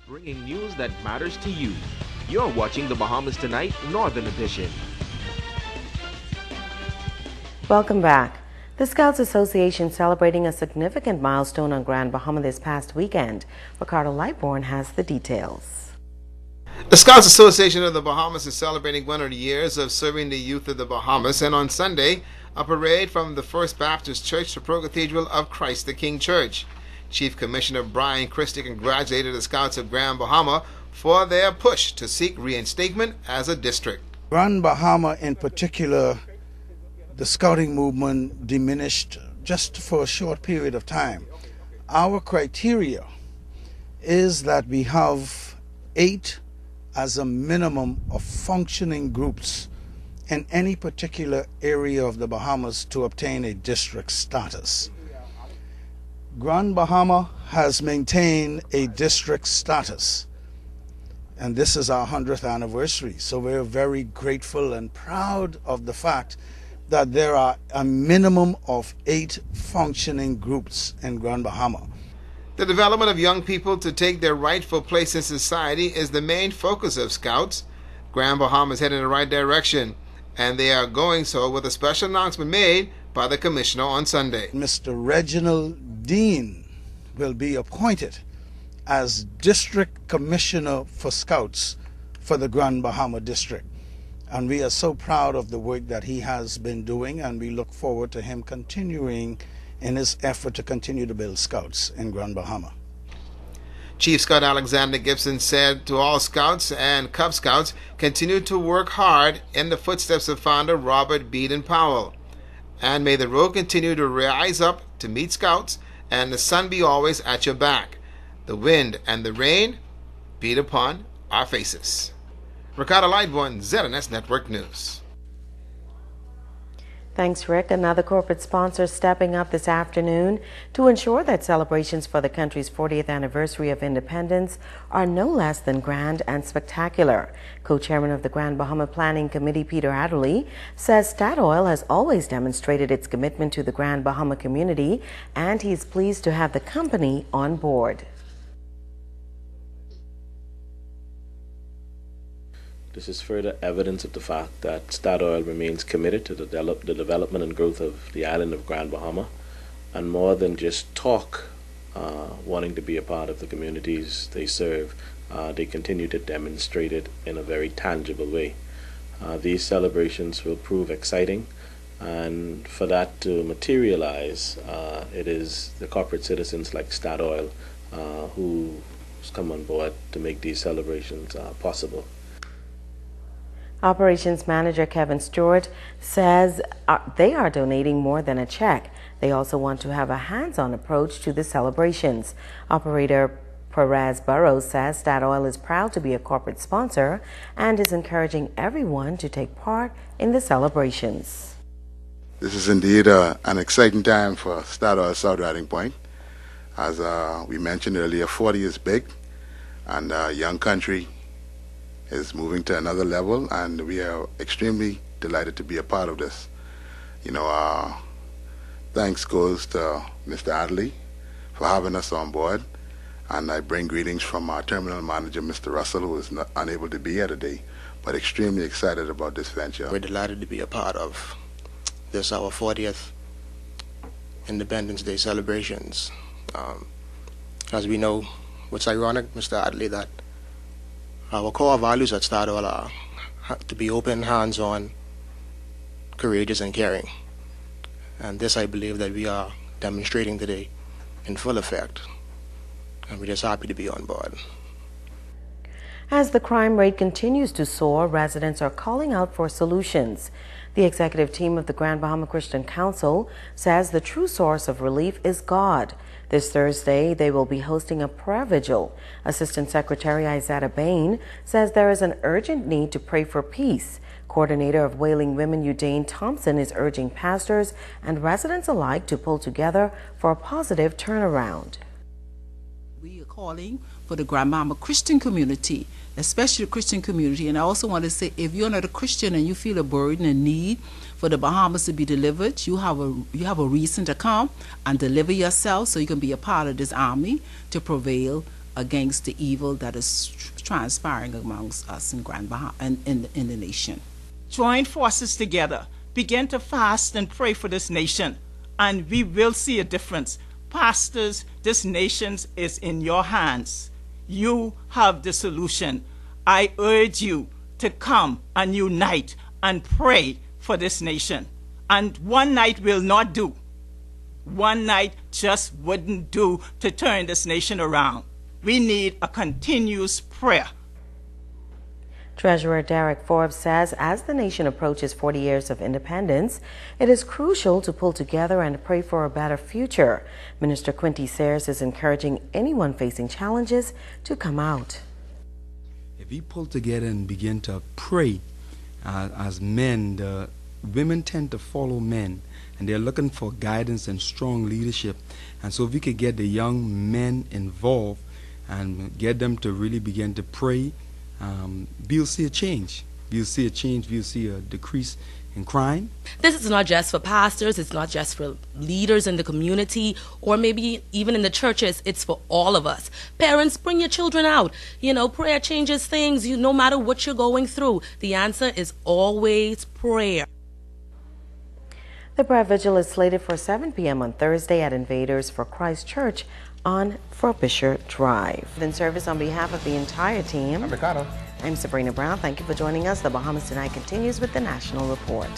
bringing news that matters to you. You're watching the Bahamas Tonight Northern Edition. Welcome back. The Scouts Association celebrating a significant milestone on Grand Bahama this past weekend. Ricardo Lightbourne has the details. The Scouts Association of the Bahamas is celebrating 100 years of serving the youth of the Bahamas, and on Sunday, a parade from the First Baptist Church to Pro Cathedral of Christ the King Church. Chief Commissioner Brian Christie congratulated the Scouts of Grand Bahama for their push to seek reinstatement as a district. Grand Bahama in particular, the scouting movement diminished just for a short period of time. Our criteria is that we have 8 as a minimum of functioning groups in any particular area of the Bahamas to obtain a district status. Grand Bahama has maintained a district status, and this is our 100th anniversary, so we're very grateful and proud of the fact that there are a minimum of 8 functioning groups in Grand Bahama. The development of young people to take their rightful place in society is the main focus of Scouts. Grand Bahama is heading in the right direction, and they are going so with a special announcement made by the Commissioner on Sunday. Mr. Reginald Dean will be appointed as District Commissioner for Scouts for the Grand Bahama District. And we are so proud of the work that he has been doing, and we look forward to him continuing in his effort to continue to build Scouts in Grand Bahama. Chief Scout Alexander Gibson said to all Scouts and Cub Scouts, continue to work hard in the footsteps of founder Robert Beeden Powell. And may the road continue to rise up to meet Scouts, and the sun be always at your back. The wind and the rain beat upon our faces. Ricardo Lightbourne, ZNS Network News. Thanks, Rick. Another corporate sponsor stepping up this afternoon to ensure that celebrations for the country's 40th anniversary of independence are no less than grand and spectacular. Co-chairman of the Grand Bahama Planning Committee, Peter Adderley, says Statoil has always demonstrated its commitment to the Grand Bahama community, and he's pleased to have the company on board. This is further evidence of the fact that Statoil remains committed to the development and growth of the island of Grand Bahama, and more than just talk, wanting to be a part of the communities they serve, they continue to demonstrate it in a very tangible way. These celebrations will prove exciting, and for that to materialize, it is the corporate citizens like Statoil who's come on board to make these celebrations possible. Operations Manager Kevin Stewart says they are donating more than a check. They also want to have a hands-on approach to the celebrations. Operator Perez Burrows says Statoil is proud to be a corporate sponsor and is encouraging everyone to take part in the celebrations. This is indeed an exciting time for Statoil South Riding Point. As we mentioned earlier, 40 is big, and young country is moving to another level, and we are extremely delighted to be a part of this. Thanks goes to Mr. Adley for having us on board, and I bring greetings from our terminal manager, Mr. Russell, who is unable to be here today, but extremely excited about this venture. We're delighted to be a part of this, our 40th Independence Day celebrations. As we know, what's ironic, Mr. Adley, that our core values at Statoil are to be open, hands-on, courageous, and caring. And this, I believe, that we are demonstrating today in full effect. And we're just happy to be on board. As the crime rate continues to soar, residents are calling out for solutions. The executive team of the Grand Bahama Christian Council says the true source of relief is God. This Thursday, they will be hosting a prayer vigil. Assistant Secretary Izetta Bain says there is an urgent need to pray for peace. Coordinator of Wailing Women, Udane Thompson, is urging pastors and residents alike to pull together for a positive turnaround. We are calling for the Grand Bahama Christian community, especially the Christian community. And I also want to say, if you're not a Christian and you feel a burden and need for the Bahamas to be delivered, you have a reason to come and deliver yourself so you can be a part of this army to prevail against the evil that is transpiring amongst us in Grand Bahama and in the nation. Join forces together, begin to fast and pray for this nation, and we will see a difference. Pastors, this nation is in your hands. You have the solution. I urge you to come and unite and pray for this nation. And one night will not do. One night just wouldn't do to turn this nation around. We need a continuous prayer. Treasurer Derek Forbes says as the nation approaches 40 years of independence, it is crucial to pull together and pray for a better future. Minister Quinty Sayers is encouraging anyone facing challenges to come out. If we pull together and begin to pray as men, the women tend to follow men, and they're looking for guidance and strong leadership. And so if we could get the young men involved and get them to really begin to pray, we'll see a change. We'll see a change. We'll see a decrease in crime. This is not just for pastors. It's not just for leaders in the community or maybe even in the churches. It's for all of us. Parents, bring your children out. Prayer changes things. No matter what you're going through, the answer is always prayer. The prayer vigil is slated for 7 p.m. on Thursday at Invaders for Christ Church on Frobisher Drive. In service on behalf of the entire team, I'm Ricardo. I'm Sabrina Brown. Thank you for joining us. The Bahamas Tonight continues with the National Report.